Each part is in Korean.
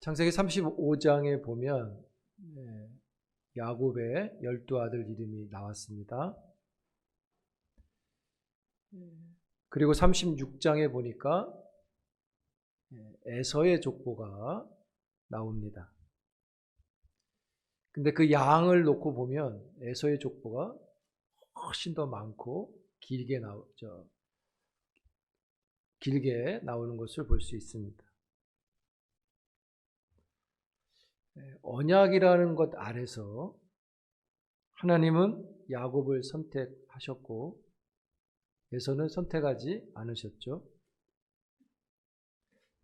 창세기 35장에 보면 야곱의 12아들 이름이 나왔습니다. 그리고 36장에 보니까 에서의 족보가 나옵니다. 근데 그 양을 놓고 보면 에서의 족보가 훨씬 더 많고 길게 나오는 것을 볼 수 있습니다. 언약이라는 것 아래서 하나님은 야곱을 선택하셨고 에서는 선택하지 않으셨죠.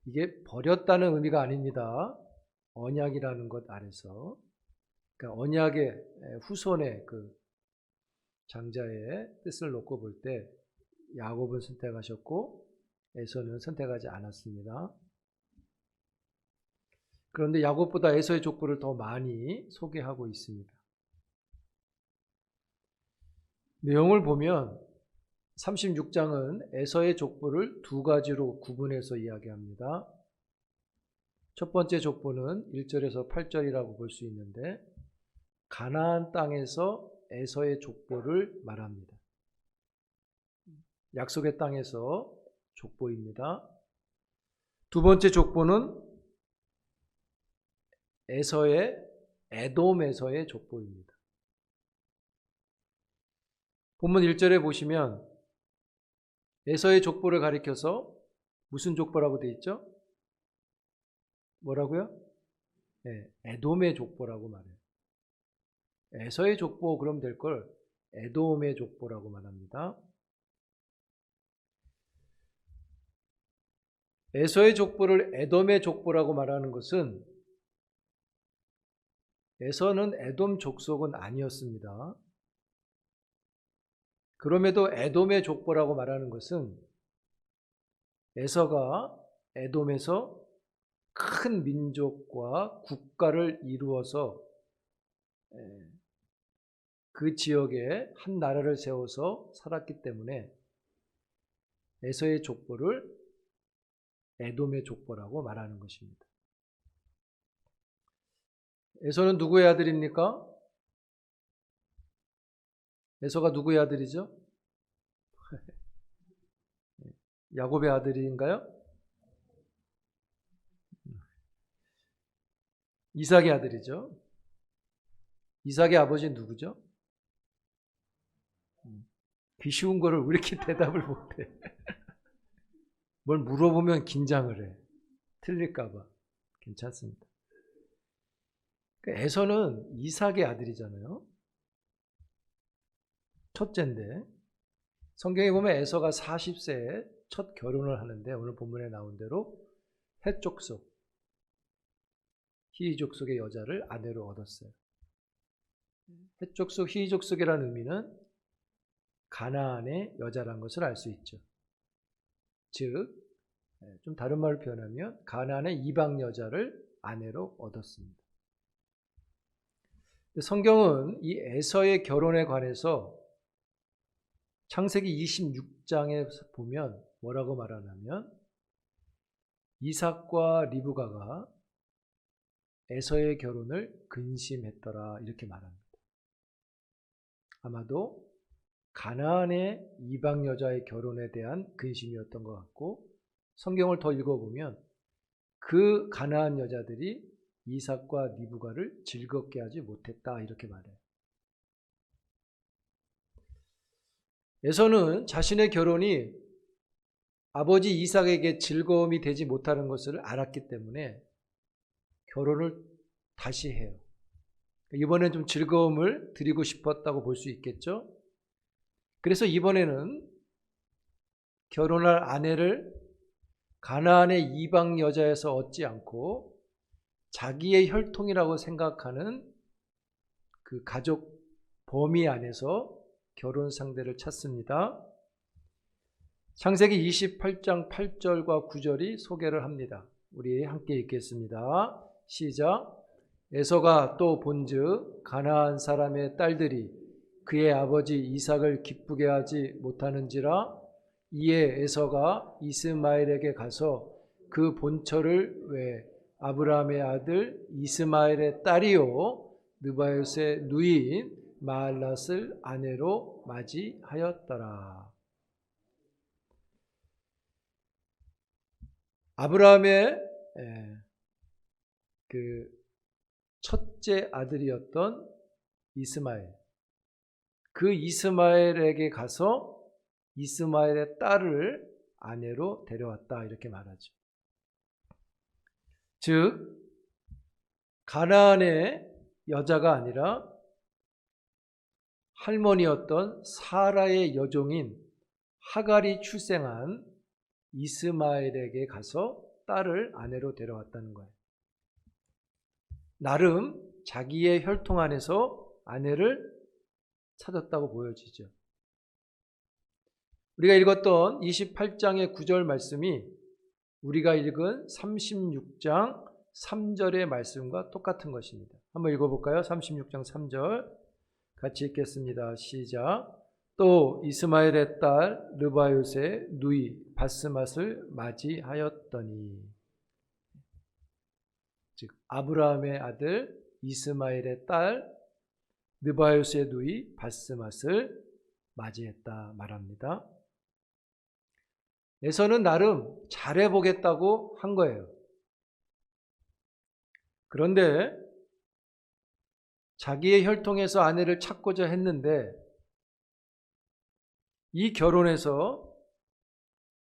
이게 버렸다는 의미가 아닙니다. 언약이라는 것 아래서, 그러니까 언약의 후손의 그 장자의 뜻을 놓고 볼 때 야곱은 선택하셨고 에서는 선택하지 않았습니다. 그런데 야곱보다 에서의 족보를 더 많이 소개하고 있습니다. 내용을 보면 36장은 에서의 족보를 두 가지로 구분해서 이야기합니다. 첫 번째 족보는 1절에서 8절이라고 볼 수 있는데 가나안 땅에서 에서의 족보를 말합니다. 약속의 땅에서 족보입니다. 두 번째 족보는 에돔에서의 족보입니다. 본문 1절에 보시면 에서의 족보를 가리켜서 무슨 족보라고 되어 있죠? 뭐라고요? 네, 에돔의 족보라고 말해요. 에서의 족보 그럼 될 걸 에돔의 족보라고 말합니다. 에서의 족보를 에돔의 족보라고 말하는 것은 에서는 에돔 족속은 아니었습니다. 그럼에도 에돔의 족보라고 말하는 것은 에서가 에돔에서 큰 민족과 국가를 이루어서 그 지역에 한 나라를 세워서 살았기 때문에 에서의 족보를 에돔의 족보라고 말하는 것입니다. 에서는 누구의 아들입니까? 에서가 누구의 아들이죠? 야곱의 아들인가요? 이삭의 아들이죠. 이삭의 아버지는 누구죠? 쉬운 거를 왜 이렇게 대답을 못해? 뭘 물어보면 긴장을 해. 틀릴까봐. 괜찮습니다. 에서는 이삭의 아들이잖아요. 첫째인데 성경에 보면 에서가 40세에 첫 결혼을 하는데 오늘 본문에 나온 대로 헷 족속, 히위 족속의 여자를 아내로 얻었어요. 헷 족속, 히위 족속이라는 의미는 가나안의 여자란 것을 알 수 있죠. 즉, 좀 다른 말로 표현하면 가나안의 이방 여자를 아내로 얻었습니다. 성경은 이 에서의 결혼에 관해서 창세기 26장에 보면 뭐라고 말하냐면 이삭과 리브가가 에서의 결혼을 근심했더라 이렇게 말합니다. 아마도 가나안의 이방 여자의 결혼에 대한 근심이었던 것 같고 성경을 더 읽어보면 그 가나안 여자들이 이삭과 리브가를 즐겁게 하지 못했다 이렇게 말해요. 에서는 자신의 결혼이 아버지 이삭에게 즐거움이 되지 못하는 것을 알았기 때문에 결혼을 다시 해요. 이번엔 좀 즐거움을 드리고 싶었다고 볼 수 있겠죠. 그래서 이번에는 결혼할 아내를 가나안의 이방 여자에서 얻지 않고 자기의 혈통이라고 생각하는 그 가족 범위 안에서 결혼 상대를 찾습니다. 창세기 28장 8절과 9절이 소개를 합니다. 우리 함께 읽겠습니다. 시작. 에서가 또 본즉 가나안 사람의 딸들이 그의 아버지 이삭을 기쁘게 하지 못하는지라 이에 에서가 이스마엘에게 가서 그 본처를 왜 아브라함의 아들 이스마엘의 딸이요 느바요스의 누이인 마할랏을 아내로 맞이하였더라. 아브라함의 그 첫째 아들이었던 이스마엘, 그 이스마엘에게 가서 이스마엘의 딸을 아내로 데려왔다 이렇게 말하죠. 즉 가나안의 여자가 아니라 할머니였던 사라의 여종인 하갈이 출생한 이스마엘에게 가서 딸을 아내로 데려왔다는 거예요. 나름 자기의 혈통 안에서 아내를 찾았다고 보여지죠. 우리가 읽었던 28장의 9절 말씀이 우리가 읽은 36장 3절의 말씀과 똑같은 것입니다. 한번 읽어볼까요? 36장 3절 같이 읽겠습니다. 시작. 또 이스마엘의 딸 르바요스의 누이 바스맛을 맞이하였더니, 즉 아브라함의 아들 이스마엘의 딸 르바요스의 누이 바스맛을 맞이했다 말합니다. 에서는 나름 잘해보겠다고 한 거예요. 그런데 자기의 혈통에서 아내를 찾고자 했는데 이 결혼에서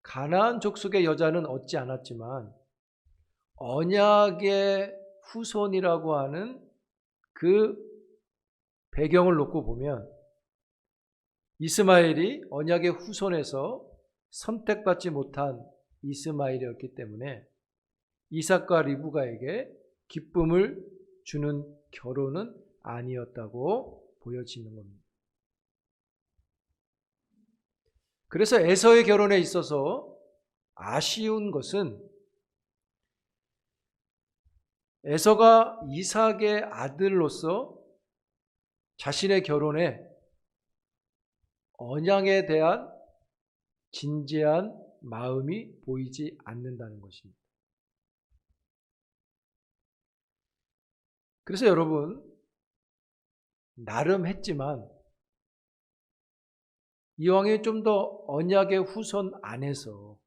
가나안 족속의 여자는 얻지 않았지만 언약의 후손이라고 하는 그 배경을 놓고 보면 이스마엘이 언약의 후손에서 선택받지 못한 이스마엘이었기 때문에 이삭과 리브가에게 기쁨을 주는 결혼은 아니었다고 보여지는 겁니다. 그래서 에서의 결혼에 있어서 아쉬운 것은 에서가 이삭의 아들로서 자신의 결혼에 언약에 대한 진지한 마음이 보이지 않는다는 것입니다. 그래서 여러분, 나름 했지만 이왕에 좀 더 언약의 후손 안에서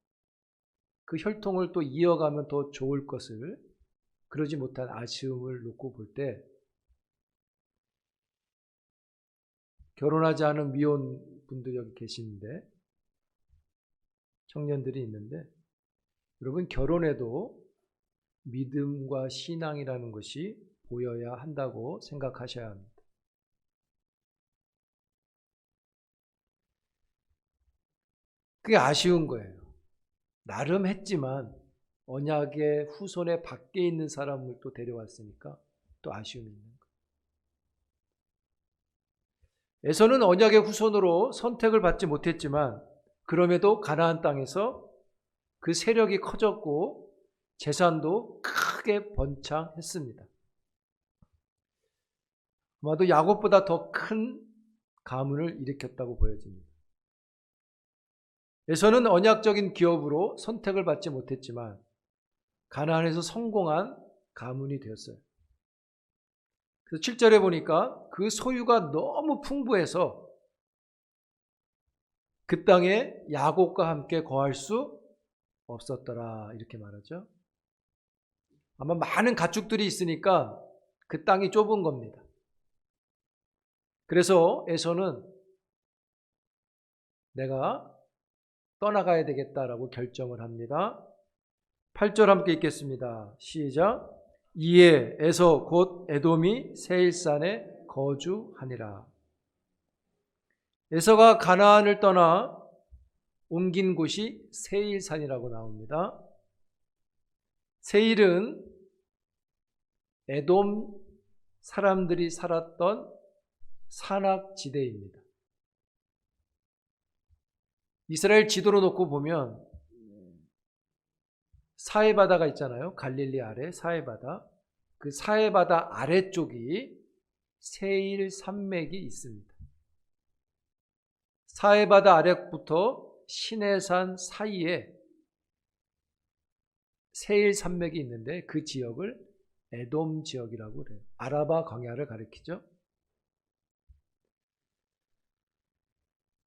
그 혈통을 또 이어가면 더 좋을 것을 그러지 못한 아쉬움을 놓고 볼 때 결혼하지 않은 미혼 분들 여기 계시는데, 청년들이 있는데, 여러분 결혼에도 믿음과 신앙이라는 것이 보여야 한다고 생각하셔야 합니다. 그게 아쉬운 거예요. 나름 했지만 언약의 후손의 밖에 있는 사람을 또 데려왔으니까 또 아쉬움이 있는 거예요. 에서는 언약의 후손으로 선택을 받지 못했지만 그럼에도 가나안 땅에서 그 세력이 커졌고 재산도 크게 번창했습니다. 아마도 야곱보다 더 큰 가문을 일으켰다고 보여집니다. 에서는 언약적인 기업으로 선택을 받지 못했지만 가나안에서 성공한 가문이 되었어요. 그래서 7절에 보니까 그 소유가 너무 풍부해서 그 땅에 야곱과 함께 거할 수 없었더라 이렇게 말하죠. 아마 많은 가축들이 있으니까 그 땅이 좁은 겁니다. 그래서 에서는 내가 떠나가야 되겠다라고 결정을 합니다. 8절 함께 읽겠습니다. 시작. 이에 에서 곧 에돔이 세일산에 거주하니라. 에서가 가나안을 떠나 옮긴 곳이 세일산이라고 나옵니다. 세일은 에돔 사람들이 살았던 산악지대입니다. 이스라엘 지도로 놓고 보면 사해바다가 있잖아요. 갈릴리 아래 사해바다. 그 사해바다 아래쪽이 세일 산맥이 있습니다. 사해바다 아래부터 시내산 사이에 세일 산맥이 있는데 그 지역을 에돔 지역이라고 그래요. 아라바 광야를 가리키죠.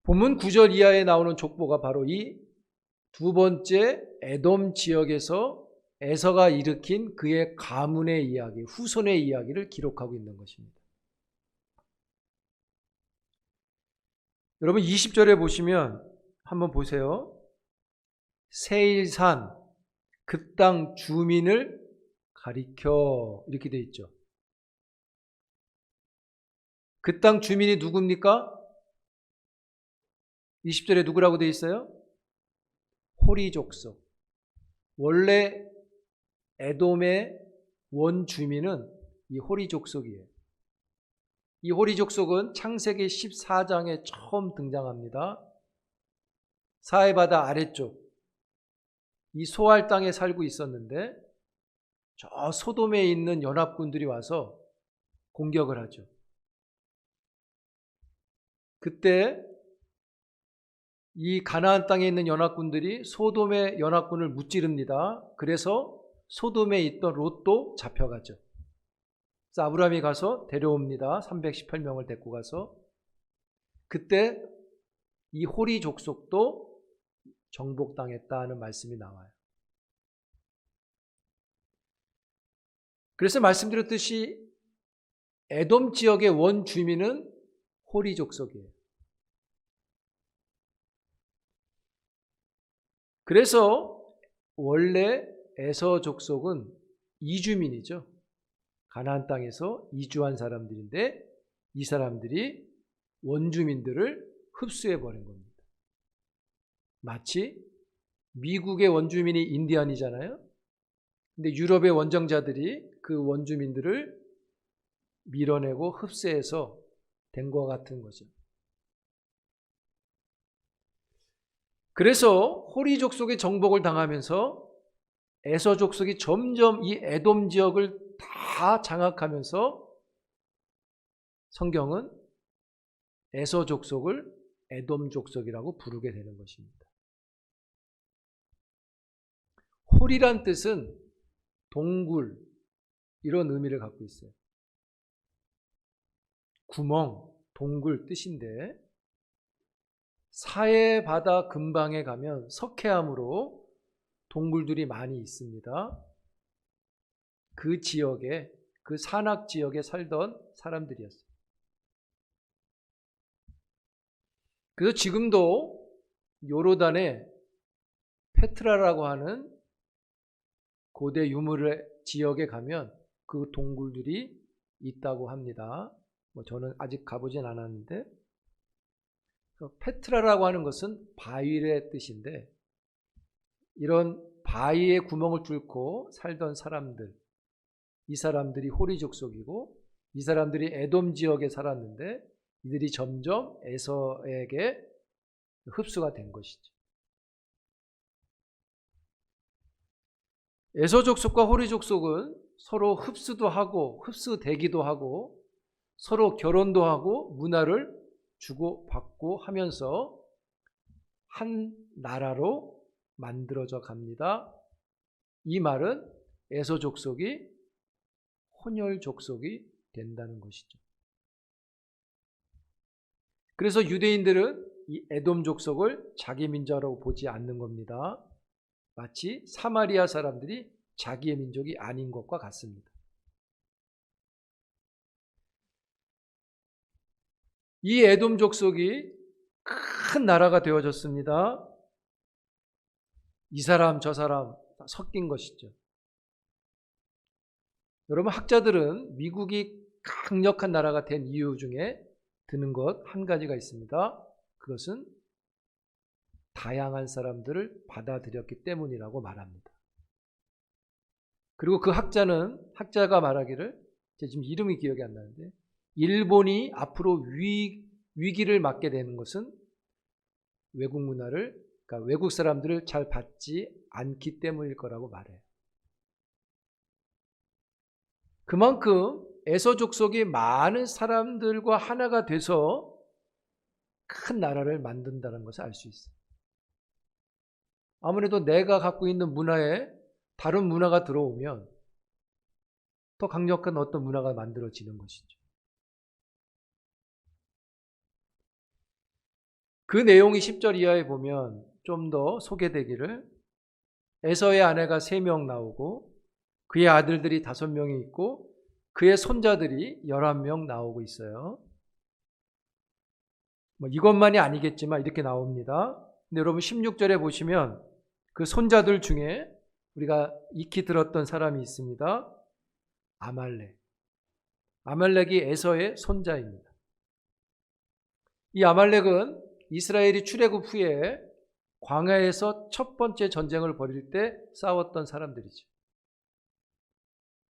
본문 9절 이하에 나오는 족보가 바로 이 두 번째 에돔 지역에서 에서가 일으킨 그의 가문의 이야기, 후손의 이야기를 기록하고 있는 것입니다. 여러분 20절에 보시면 한번 보세요. 세일산 그 땅 주민을 가리켜 이렇게 돼 있죠. 그 땅 주민이 누굽니까? 20절에 누구라고 돼 있어요? 호리 족속. 원래 에돔의 원주민은 이 호리 족속이에요. 이 호리 족속은 창세기 14장에 처음 등장합니다. 사해바다 아래쪽 이 소알 땅에 살고 있었는데 저 소돔에 있는 연합군들이 와서 공격을 하죠. 그때 이 가나안 땅에 있는 연합군들이 소돔의 연합군을 무찌릅니다. 그래서 소돔에 있던 롯도 잡혀가죠. 그래서 아브라함이 가서 데려옵니다. 318명을 데리고 가서. 그때 이 호리 족속도 정복당했다는 말씀이 나와요. 그래서 말씀드렸듯이 에돔 지역의 원주민은 호리 족속이에요. 그래서 원래 에서 족속은 이주민이죠. 가나안 땅에서 이주한 사람들인데 이 사람들이 원주민들을 흡수해버린 겁니다. 마치 미국의 원주민이 인디안이잖아요. 근데 유럽의 원정자들이 그 원주민들을 밀어내고 흡수해서 된 것 같은 거죠. 그래서 호리 족속의 정복을 당하면서 에서 족속이 점점 이 에돔 지역을 다 장악하면서 성경은 에서 족속을 에돔 족속이라고 부르게 되는 것입니다. 홀이란 뜻은 동굴 이런 의미를 갖고 있어요. 구멍, 동굴 뜻인데 사해 바다 근방에 가면 석회암으로 동굴들이 많이 있습니다. 그 지역에, 그 산악 지역에 살던 사람들이었어요. 그래서 지금도 요르단에 페트라라고 하는 고대 유물 지역에 가면 그 동굴들이 있다고 합니다. 저는 아직 가보진 않았는데 페트라라고 하는 것은 바위의 뜻인데 이런 바위에 구멍을 뚫고 살던 사람들, 이 사람들이 호리 족속이고 이 사람들이 에돔 지역에 살았는데 이들이 점점 에서에게 흡수가 된 것이죠. 에서 족속과 호리 족속은 서로 흡수도 하고 흡수되기도 하고 서로 결혼도 하고 문화를 주고받고 하면서 한 나라로 만들어져 갑니다. 이 말은 에서 족속이 혼혈 족속이 된다는 것이죠. 그래서 유대인들은 이 에돔 족속을 자기 민족으로 보지 않는 겁니다. 마치 사마리아 사람들이 자기의 민족이 아닌 것과 같습니다. 이 에돔 족속이 큰 나라가 되어졌습니다. 이 사람 저 사람 섞인 것이죠. 여러분 학자들은 미국이 강력한 나라가 된 이유 중에 드는 것 한 가지가 있습니다. 그것은 다양한 사람들을 받아들였기 때문이라고 말합니다. 그리고 그 학자가 말하기를, 제가 지금 이름이 기억이 안 나는데, 일본이 앞으로 위기를 맞게 되는 것은 외국 문화를, 그러니까 외국 사람들을 잘 받지 않기 때문일 거라고 말해요. 그만큼 에서 족속이 많은 사람들과 하나가 돼서 큰 나라를 만든다는 것을 알 수 있어요. 아무래도 내가 갖고 있는 문화에 다른 문화가 들어오면 더 강력한 어떤 문화가 만들어지는 것이죠. 그 내용이 10절 이하에 보면 좀 더 소개되기를, 에서의 아내가 3명 나오고 그의 아들들이 5명이 있고 그의 손자들이 11명 나오고 있어요. 이것만이 아니겠지만 이렇게 나옵니다. 근데 여러분 16절에 보시면 그 손자들 중에 우리가 익히 들었던 사람이 있습니다. 아말렉. 아말렉이 에서의 손자입니다. 이 아말렉은 이스라엘이 출애굽 후에 광야에서 첫 번째 전쟁을 벌일 때 싸웠던 사람들이죠.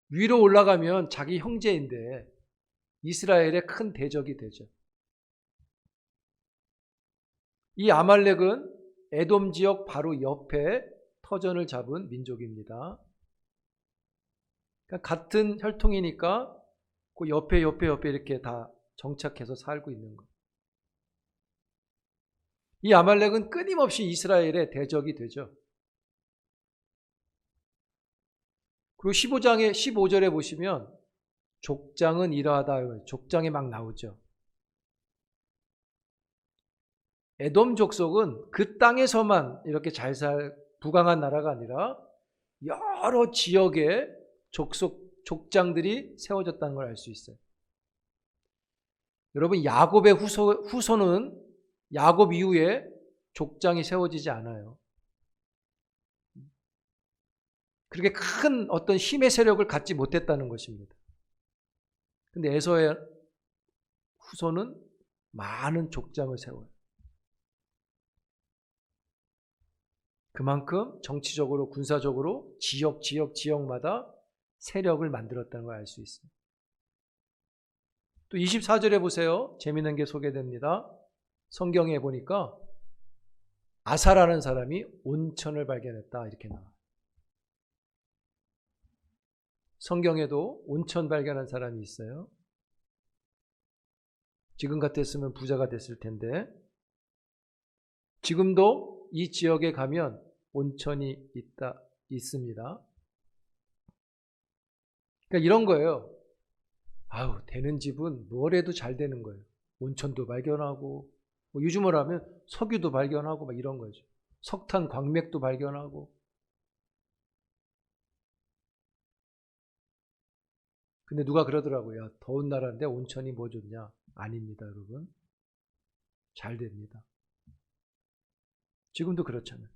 위로 올라가면 자기 형제인데 이스라엘의 큰 대적이 되죠. 이 아말렉은 에돔 지역 바로 옆에 터전을 잡은 민족입니다. 그러니까 같은 혈통이니까 그 옆에 이렇게 다 정착해서 살고 있는 거예요. 이 아말렉은 끊임없이 이스라엘의 대적이 되죠. 그리고 15절에 보시면 족장은 이러하다, 족장이 막 나오죠. 에돔 족속은 그 땅에서만 이렇게 잘 부강한 나라가 아니라 여러 지역의 족장들이 세워졌다는 걸 알 수 있어요. 여러분, 야곱의 후손은 야곱 이후에 족장이 세워지지 않아요. 그렇게 큰 어떤 힘의 세력을 갖지 못했다는 것입니다. 근데 에서의 후손은 많은 족장을 세워요. 그만큼 정치적으로, 군사적으로 지역마다 세력을 만들었다는 걸 알 수 있습니다. 또 24절에 보세요. 재미있는 게 소개됩니다. 성경에 보니까 아사라는 사람이 온천을 발견했다 이렇게 나와요. 성경에도 온천 발견한 사람이 있어요. 지금 같았으면 부자가 됐을 텐데 지금도 이 지역에 가면 온천이 있습니다. 그러니까 이런 거예요. 아우, 되는 집은 뭘 해도 잘 되는 거예요. 온천도 발견하고, 요즘으로 하면 석유도 발견하고, 막 이런 거죠. 석탄 광맥도 발견하고. 근데 누가 그러더라고요. 더운 나라인데 온천이 뭐 좋냐? 아닙니다, 여러분. 잘 됩니다. 지금도 그렇잖아요.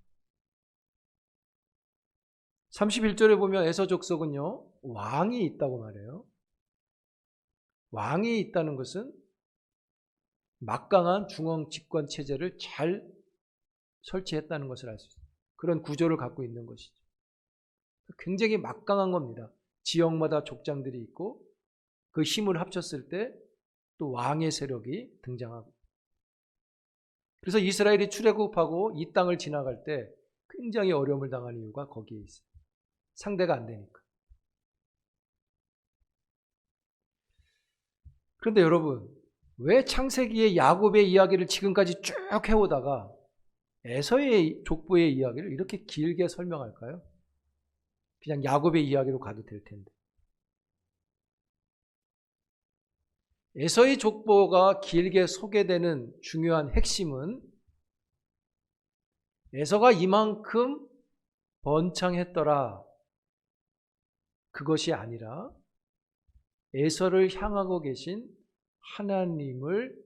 31절에 보면 에서 족속은요, 왕이 있다고 말해요. 왕이 있다는 것은 막강한 중앙 집권 체제를 잘 설치했다는 것을 알 수 있어요. 그런 구조를 갖고 있는 것이죠. 굉장히 막강한 겁니다. 지역마다 족장들이 있고 그 힘을 합쳤을 때 또 왕의 세력이 등장하고. 그래서 이스라엘이 출애굽하고 이 땅을 지나갈 때 굉장히 어려움을 당한 이유가 거기에 있어요. 상대가 안 되니까. 그런데 여러분, 왜 창세기의 야곱의 이야기를 지금까지 쭉 해오다가 에서의 족보의 이야기를 이렇게 길게 설명할까요? 그냥 야곱의 이야기로 가도 될 텐데. 에서의 족보가 길게 소개되는 중요한 핵심은 에서가 이만큼 번창했더라, 그것이 아니라 에서를 향하고 계신 하나님을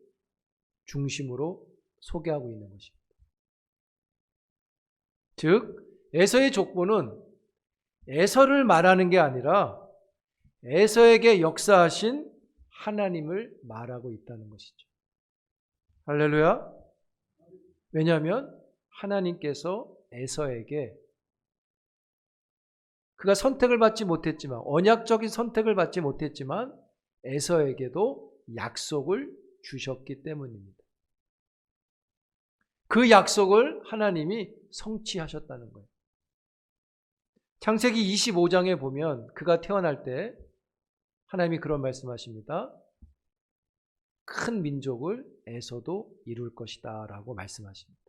중심으로 소개하고 있는 것입니다. 즉, 에서의 족보는 에서를 말하는 게 아니라 에서에게 역사하신 하나님을 말하고 있다는 것이죠. 할렐루야. 왜냐하면 하나님께서 에서에게, 그가 선택을 받지 못했지만, 언약적인 선택을 받지 못했지만 에서에게도 약속을 주셨기 때문입니다. 그 약속을 하나님이 성취하셨다는 거예요. 창세기 25장에 보면 그가 태어날 때 하나님이 그런 말씀하십니다. 큰 민족을 에서도 이룰 것이다 라고 말씀하십니다.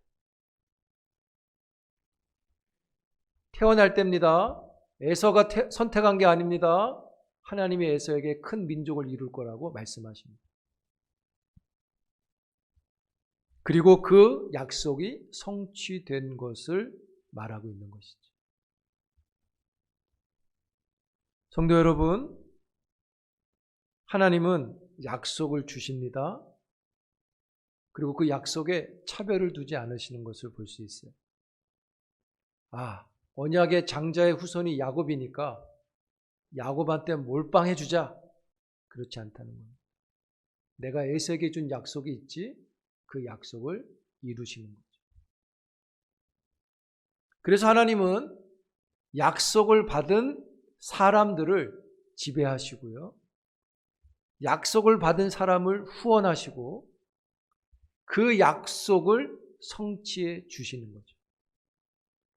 태어날 때입니다. 에서가 선택한 게 아닙니다. 하나님이 에서에게 큰 민족을 이룰 거라고 말씀하십니다. 그리고 그 약속이 성취된 것을 말하고 있는 것이죠. 성도 여러분, 하나님은 약속을 주십니다. 그리고 그 약속에 차별을 두지 않으시는 것을 볼 수 있어요. 언약의 장자의 후손이 야곱이니까 야곱한테 몰빵해 주자. 그렇지 않다는 겁니다. 내가 에서에게 준 약속이 있지, 그 약속을 이루시는 거죠. 그래서 하나님은 약속을 받은 사람들을 지배하시고요. 약속을 받은 사람을 후원하시고 그 약속을 성취해 주시는 거죠.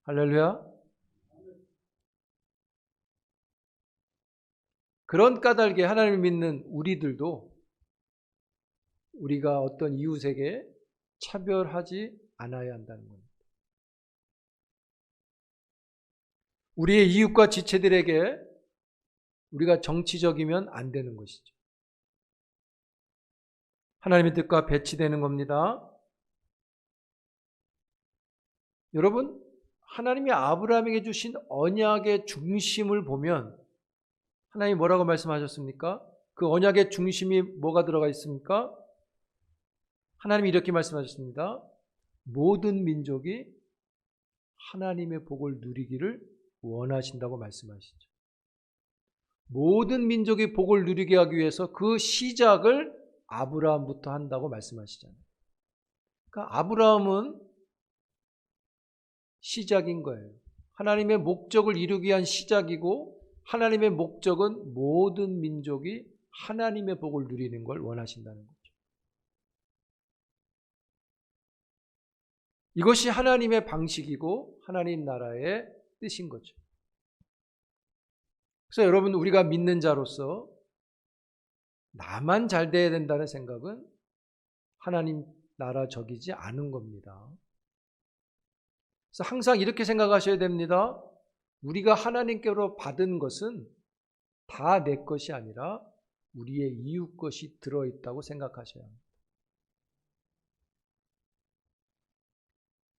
할렐루야. 그런 까닭에 하나님을 믿는 우리들도 우리가 어떤 이웃에게 차별하지 않아야 한다는 겁니다. 우리의 이웃과 지체들에게 우리가 정치적이면 안 되는 것이죠. 하나님의 뜻과 배치되는 겁니다. 여러분, 하나님이 아브라함에게 주신 언약의 중심을 보면 하나님이 뭐라고 말씀하셨습니까? 그 언약의 중심이 뭐가 들어가 있습니까? 하나님이 이렇게 말씀하셨습니다. 모든 민족이 하나님의 복을 누리기를 원하신다고 말씀하시죠. 모든 민족이 복을 누리게 하기 위해서 그 시작을 아브라함부터 한다고 말씀하시잖아요. 그러니까 아브라함은 시작인 거예요. 하나님의 목적을 이루기 위한 시작이고 하나님의 목적은 모든 민족이 하나님의 복을 누리는 걸 원하신다는 거죠. 이것이 하나님의 방식이고 하나님 나라의 뜻인 거죠. 그래서 여러분, 우리가 믿는 자로서 나만 잘 돼야 된다는 생각은 하나님 나라 적이지 않은 겁니다. 그래서 항상 이렇게 생각하셔야 됩니다. 우리가 하나님께로 받은 것은 다 내 것이 아니라 우리의 이웃 것이 들어있다고 생각하셔야 합니다.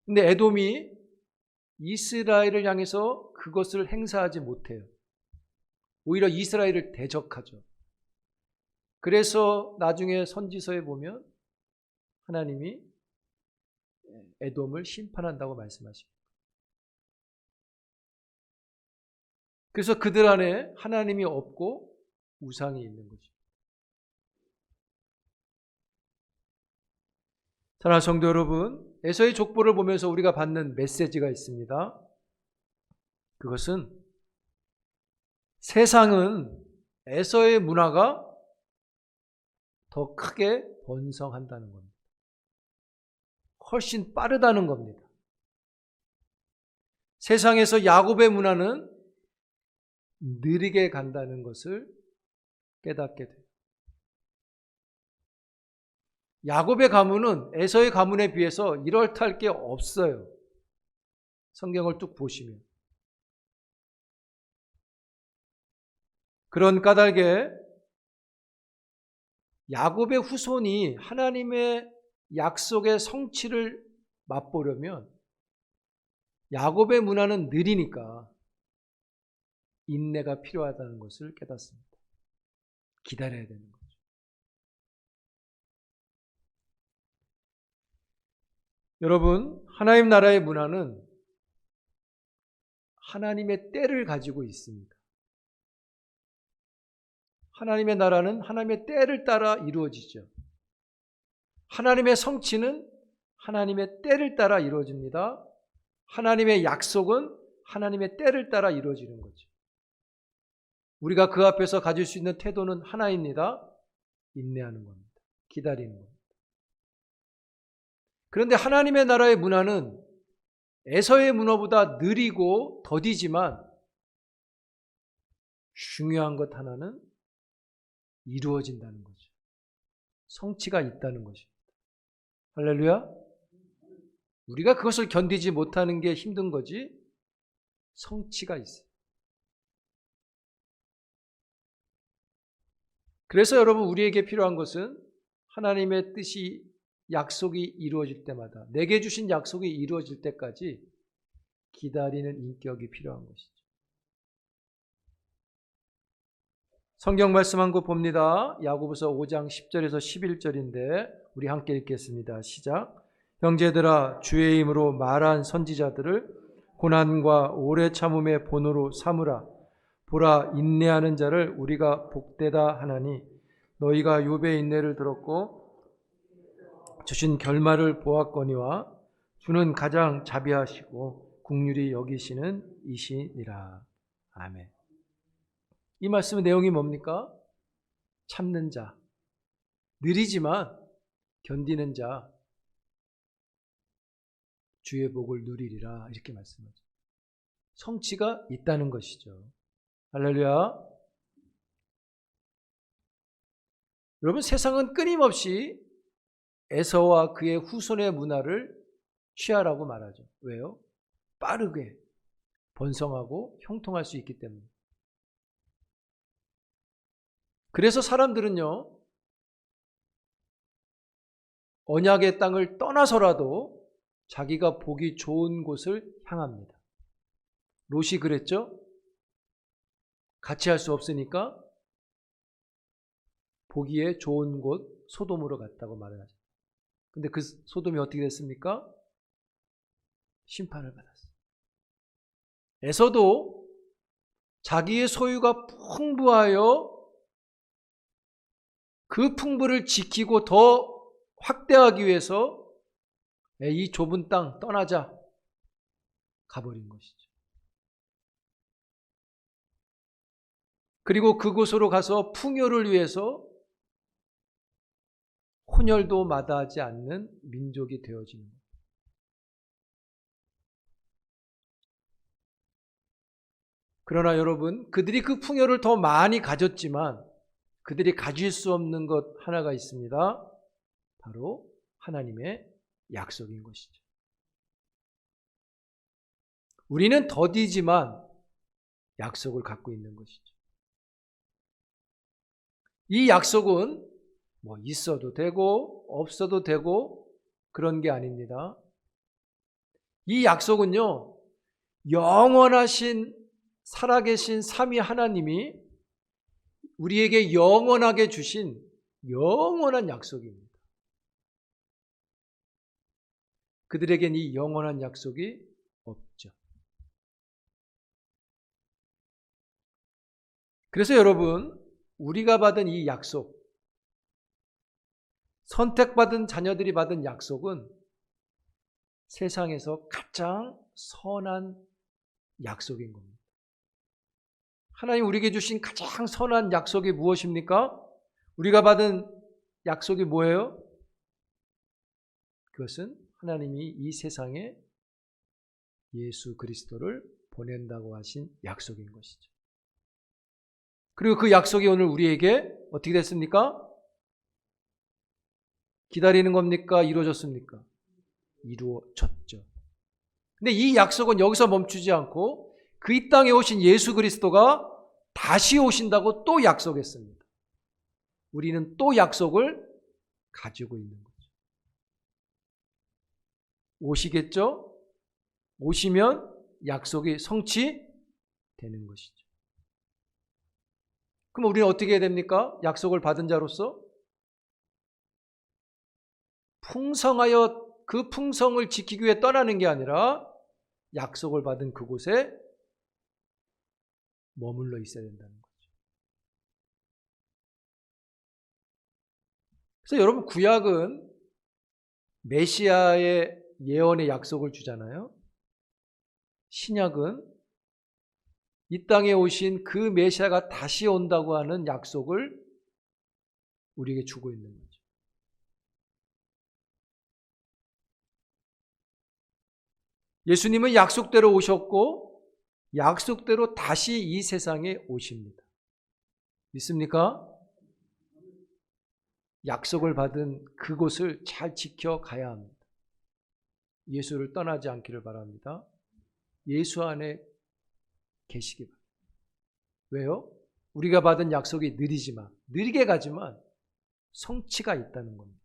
근데 에돔이 이스라엘을 향해서 그것을 행사하지 못해요. 오히려 이스라엘을 대적하죠. 그래서 나중에 선지서에 보면 하나님이 에돔을 심판한다고 말씀하십니다. 그래서 그들 안에 하나님이 없고 우상이 있는 거죠. 사랑하는 성도 여러분, 에서의 족보를 보면서 우리가 받는 메시지가 있습니다. 그것은 세상은 에서의 문화가 더 크게 번성한다는 겁니다. 훨씬 빠르다는 겁니다. 세상에서 야곱의 문화는 느리게 간다는 것을 깨닫게 돼요. 야곱의 가문은 에서의 가문에 비해서 이럴듯할 게 없어요. 성경을 쭉 보시면. 그런 까닭에 야곱의 후손이 하나님의 약속의 성취를 맛보려면 야곱의 문화는 느리니까 인내가 필요하다는 것을 깨닫습니다. 기다려야 되는 거죠. 여러분, 하나님 나라의 문화는 하나님의 때를 가지고 있습니다. 하나님의 나라는 하나님의 때를 따라 이루어지죠. 하나님의 성취는 하나님의 때를 따라 이루어집니다. 하나님의 약속은 하나님의 때를 따라 이루어지는 거죠. 우리가 그 앞에서 가질 수 있는 태도는 하나입니다. 인내하는 겁니다. 기다리는 겁니다. 그런데 하나님의 나라의 문화는 에서의 문화보다 느리고 더디지만 중요한 것 하나는 이루어진다는 거죠. 성취가 있다는 것입니다. 할렐루야. 우리가 그것을 견디지 못하는 게 힘든 거지 성취가 있어요. 그래서 여러분, 우리에게 필요한 것은 하나님의 뜻이, 약속이 이루어질 때마다, 내게 주신 약속이 이루어질 때까지 기다리는 인격이 필요한 것이죠. 성경 말씀 한 거 봅니다. 야고보서 5장 10절에서 11절인데 우리 함께 읽겠습니다. 시작. 형제들아, 주의 이름으로 말한 선지자들을 고난과 오래 참음의 본으로 삼으라. 보라, 인내하는 자를 우리가 복되다 하나니 너희가 욥의 인내를 들었고 주신 결말을 보았거니와 주는 가장 자비하시고 긍휼히 여기시는 이시니라. 아멘. 이 말씀의 내용이 뭡니까? 참는 자, 느리지만 견디는 자, 주의 복을 누리리라, 이렇게 말씀하죠. 성취가 있다는 것이죠. 할렐루야. 여러분, 세상은 끊임없이 에서와 그의 후손의 문화를 취하라고 말하죠. 왜요? 빠르게 번성하고 형통할 수 있기 때문에. 그래서 사람들은요, 언약의 땅을 떠나서라도 자기가 보기 좋은 곳을 향합니다. 롯이 그랬죠? 같이 할 수 없으니까 보기에 좋은 곳 소돔으로 갔다고 말을 하죠. 근데 그 소돔이 어떻게 됐습니까? 심판을 받았어요. 에서도 자기의 소유가 풍부하여 그 풍부를 지키고 더 확대하기 위해서 이 좁은 땅 떠나자 가버린 것이죠. 그리고 그곳으로 가서 풍요를 위해서 혼혈도 마다하지 않는 민족이 되어지는 것. 그러나 여러분, 그들이 그 풍요를 더 많이 가졌지만 그들이 가질 수 없는 것 하나가 있습니다. 바로 하나님의 약속인 것이죠. 우리는 더디지만 약속을 갖고 있는 것이죠. 이 약속은 뭐 있어도 되고 없어도 되고 그런 게 아닙니다. 이 약속은요, 영원하신 살아계신 삼위 하나님이 우리에게 영원하게 주신 영원한 약속입니다. 그들에겐 이 영원한 약속이 없죠. 그래서 여러분, 우리가 받은 이 약속, 선택받은 자녀들이 받은 약속은 세상에서 가장 선한 약속인 겁니다. 하나님 우리에게 주신 가장 선한 약속이 무엇입니까? 우리가 받은 약속이 뭐예요? 그것은 하나님이 이 세상에 예수 그리스도를 보낸다고 하신 약속인 것이죠. 그리고 그 약속이 오늘 우리에게 어떻게 됐습니까? 기다리는 겁니까? 이루어졌습니까? 이루어졌죠. 근데 이 약속은 여기서 멈추지 않고 그 이 땅에 오신 예수 그리스도가 다시 오신다고 또 약속했습니다. 우리는 또 약속을 가지고 있는 거죠. 오시겠죠? 오시면 약속이 성취되는 것이죠. 그럼 우리는 어떻게 해야 됩니까? 약속을 받은 자로서 풍성하여 그 풍성을 지키기 위해 떠나는 게 아니라 약속을 받은 그곳에 머물러 있어야 된다는 거죠. 그래서 여러분, 구약은 메시아의 예언의 약속을 주잖아요. 신약은 이 땅에 오신 그 메시아가 다시 온다고 하는 약속을 우리에게 주고 있는 거죠. 예수님은 약속대로 오셨고 약속대로 다시 이 세상에 오십니다. 믿습니까? 약속을 받은 그곳을 잘 지켜가야 합니다. 예수를 떠나지 않기를 바랍니다. 예수 안에 계시기 바랍니다. 왜요? 우리가 받은 약속이 느리게 가지만 성취가 있다는 겁니다.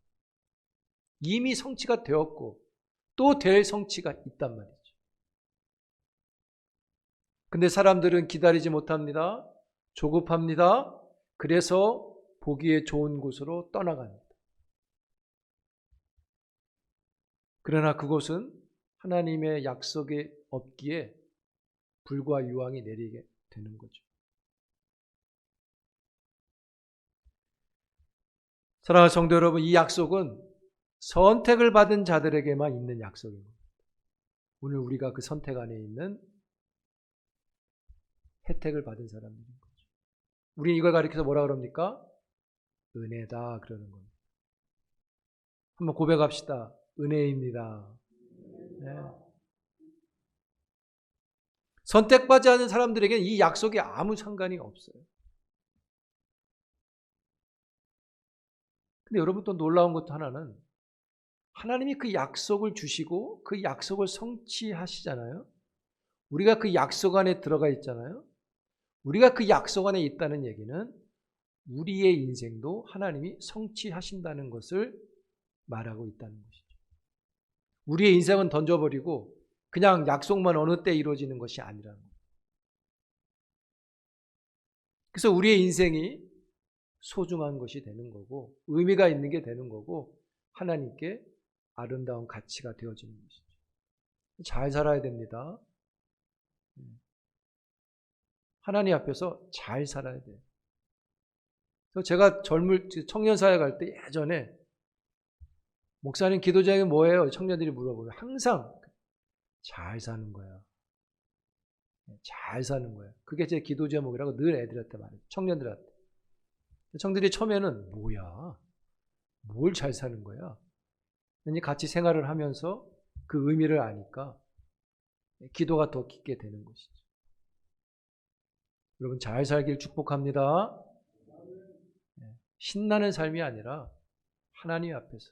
이미 성취가 되었고 또 될 성취가 있단 말이죠. 근데 사람들은 기다리지 못합니다. 조급합니다. 그래서 보기에 좋은 곳으로 떠나갑니다. 그러나 그곳은 하나님의 약속이 없기에 불과 유황이 내리게 되는 거죠. 사랑하는 성도 여러분, 이 약속은 선택을 받은 자들에게만 있는 약속입니다. 오늘 우리가 그 선택 안에 있는 혜택을 받은 사람들인 거죠. 우리는 이걸 가리켜서 뭐라 그럽니까? 은혜다 그러는 겁니다. 한번 고백합시다. 은혜입니다. 네. 선택받지 않은 사람들에게는 이 약속이 아무 상관이 없어요. 근데 여러분 또 놀라운 것도 하나는 하나님이 그 약속을 주시고 그 약속을 성취하시잖아요. 우리가 그 약속 안에 들어가 있잖아요. 우리가 그 약속 안에 있다는 얘기는 우리의 인생도 하나님이 성취하신다는 것을 말하고 있다는 것이죠. 우리의 인생은 던져버리고 그냥 약속만 어느 때 이루어지는 것이 아니라는 거예요. 그래서 우리의 인생이 소중한 것이 되는 거고 의미가 있는 게 되는 거고 하나님께 아름다운 가치가 되어지는 것이죠. 잘 살아야 됩니다. 하나님 앞에서 잘 살아야 돼요. 제가 청년 사회 갈 때 예전에 목사님 기도제목이 뭐예요? 청년들이 물어보면 항상 잘 사는 거야. 잘 사는 거야. 그게 제 기도 제목이라고 늘 애들한테 말해요. 청년들한테. 청년들이 처음에는 뭐야? 뭘 잘 사는 거야? 같이 생활을 하면서 그 의미를 아니까 기도가 더 깊게 되는 것이죠. 여러분 잘 살길 축복합니다. 신나는 삶이 아니라 하나님 앞에서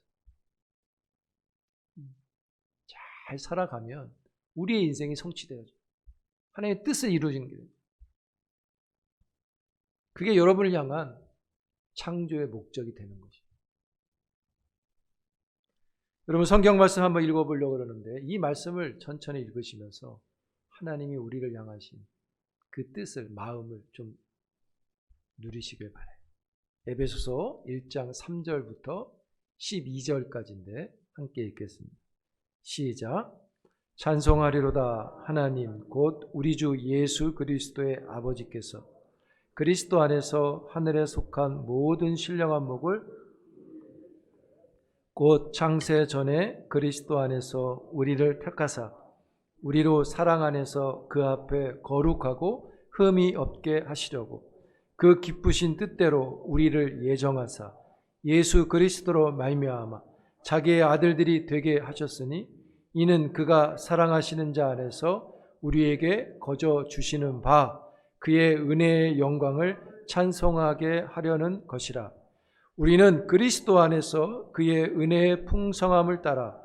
잘 살아가면 우리의 인생이 성취되어져요. 하나님의 뜻을 이루어지는 게 됩니다. 그게 여러분을 향한 창조의 목적이 되는 것이죠. 여러분 성경 말씀 한번 읽어보려고 그러는데 이 말씀을 천천히 읽으시면서 하나님이 우리를 향하신 그 뜻을, 마음을 좀 누리시길 바라요. 에베소서 1장 3절부터 12절까지인데 함께 읽겠습니다. 시작. 찬송하리로다 하나님 곧 우리 주 예수 그리스도의 아버지께서 그리스도 안에서 하늘에 속한 모든 신령한 목을 곧 창세 전에 그리스도 안에서 우리를 택하사 우리로 사랑 안에서 그 앞에 거룩하고 흠이 없게 하시려고 그 기쁘신 뜻대로 우리를 예정하사 예수 그리스도로 말미암아 자기의 아들들이 되게 하셨으니 이는 그가 사랑하시는 자 안에서 우리에게 거저 주시는 바 그의 은혜의 영광을 찬송하게 하려는 것이라. 우리는 그리스도 안에서 그의 은혜의 풍성함을 따라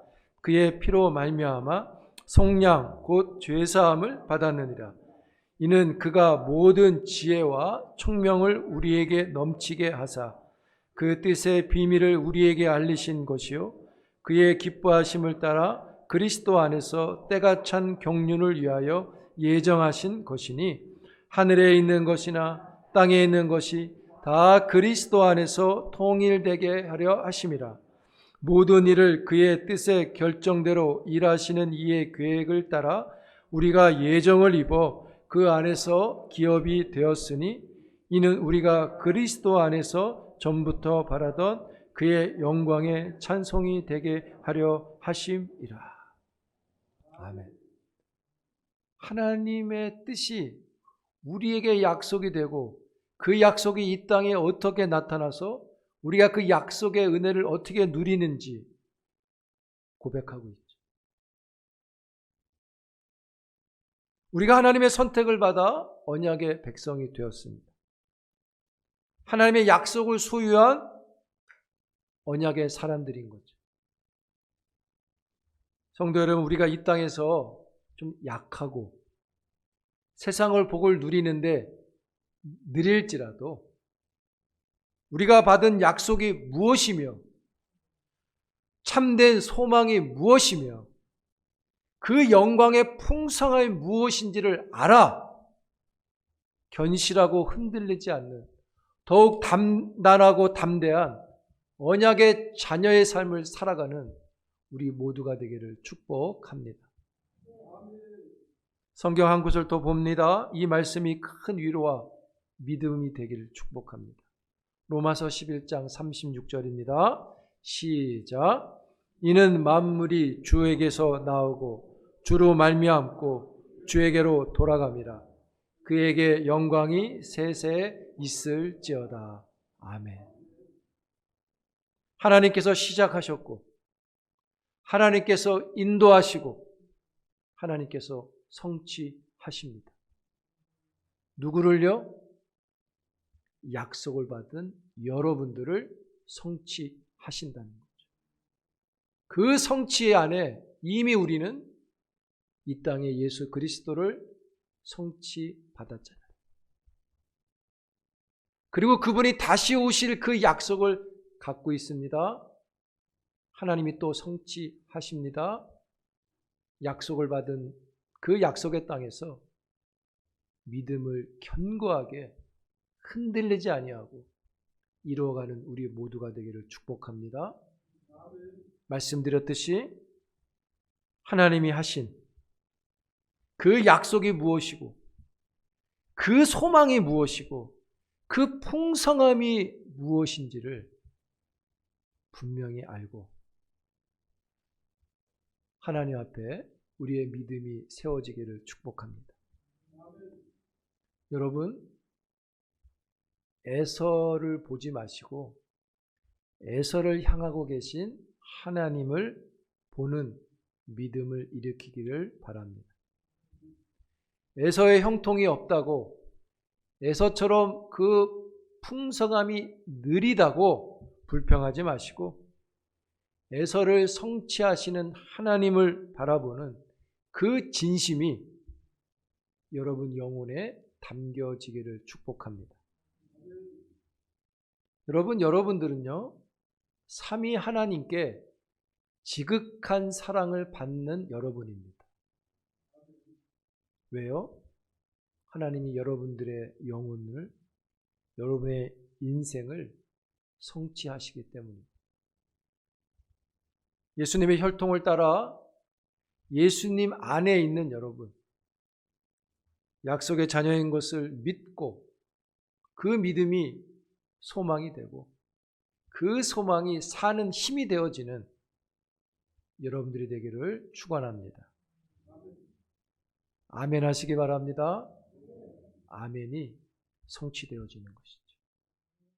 그의 피로 말미암아 속량 곧 죄사함을 받았느니라. 이는 그가 모든 지혜와 총명을 우리에게 넘치게 하사 그 뜻의 비밀을 우리에게 알리신 것이요 그의 기뻐하심을 따라 그리스도 안에서 때가 찬 경륜을 위하여 예정하신 것이니 하늘에 있는 것이나 땅에 있는 것이 다 그리스도 안에서 통일되게 하려 하심이라. 모든 일을 그의 뜻의 결정대로 일하시는 이의 계획을 따라 우리가 예정을 입어 그 안에서 기업이 되었으니 이는 우리가 그리스도 안에서 전부터 바라던 그의 영광의 찬송이 되게 하려 하심이라. 아멘. 하나님의 뜻이 우리에게 약속이 되고 그 약속이 이 땅에 어떻게 나타나서 우리가 그 약속의 은혜를 어떻게 누리는지 고백하고 있죠. 우리가 하나님의 선택을 받아 언약의 백성이 되었습니다. 하나님의 약속을 소유한 언약의 사람들인 거죠. 성도 여러분, 우리가 이 땅에서 좀 약하고 세상을 복을 누리는데 느릴지라도 우리가 받은 약속이 무엇이며 참된 소망이 무엇이며 그 영광의 풍성함이 무엇인지를 알아 견실하고 흔들리지 않는 더욱 단단하고 담대한 언약의 자녀의 삶을 살아가는 우리 모두가 되기를 축복합니다. 성경 한 구절 더 봅니다. 이 말씀이 큰 위로와 믿음이 되기를 축복합니다. 로마서 11장 36절입니다. 시작. 이는 만물이 주에게서 나오고 주로 말미암고 주에게로 돌아갑니다. 그에게 영광이 세세 있을지어다. 아멘. 하나님께서 시작하셨고 하나님께서 인도하시고 하나님께서 성취하십니다. 누구를요? 약속을 받은 여러분들을 성취하신다는 거죠. 그 성취의 안에 이미 우리는 이 땅에 예수 그리스도를 성취받았잖아요. 그리고 그분이 다시 오실 그 약속을 갖고 있습니다. 하나님이 또 성취하십니다. 약속을 받은 그 약속의 땅에서 믿음을 견고하게 흔들리지 아니하고 이루어가는 우리 모두가 되기를 축복합니다. 말씀드렸듯이 하나님이 하신 그 약속이 무엇이고 그 소망이 무엇이고 그 풍성함이 무엇인지를 분명히 알고 하나님 앞에 우리의 믿음이 세워지기를 축복합니다. 여러분, 에서를 보지 마시고 에서를 향하고 계신 하나님을 보는 믿음을 일으키기를 바랍니다. 에서의 형통이 없다고 에서처럼 그 풍성함이 느리다고 불평하지 마시고 에서를 성취하시는 하나님을 바라보는 그 진심이 여러분 영혼에 담겨지기를 축복합니다. 여러분들은요, 삼위 하나님께 지극한 사랑을 받는 여러분입니다. 왜요? 하나님이 여러분들의 영혼을, 여러분의 인생을 성취하시기 때문입니다. 예수님의 혈통을 따라 예수님 안에 있는 여러분, 약속의 자녀인 것을 믿고 그 믿음이 소망이 되고 그 소망이 사는 힘이 되어지는 여러분들이 되기를 축원합니다. 아멘 하시기 바랍니다. 아멘이 성취되어지는 것이죠.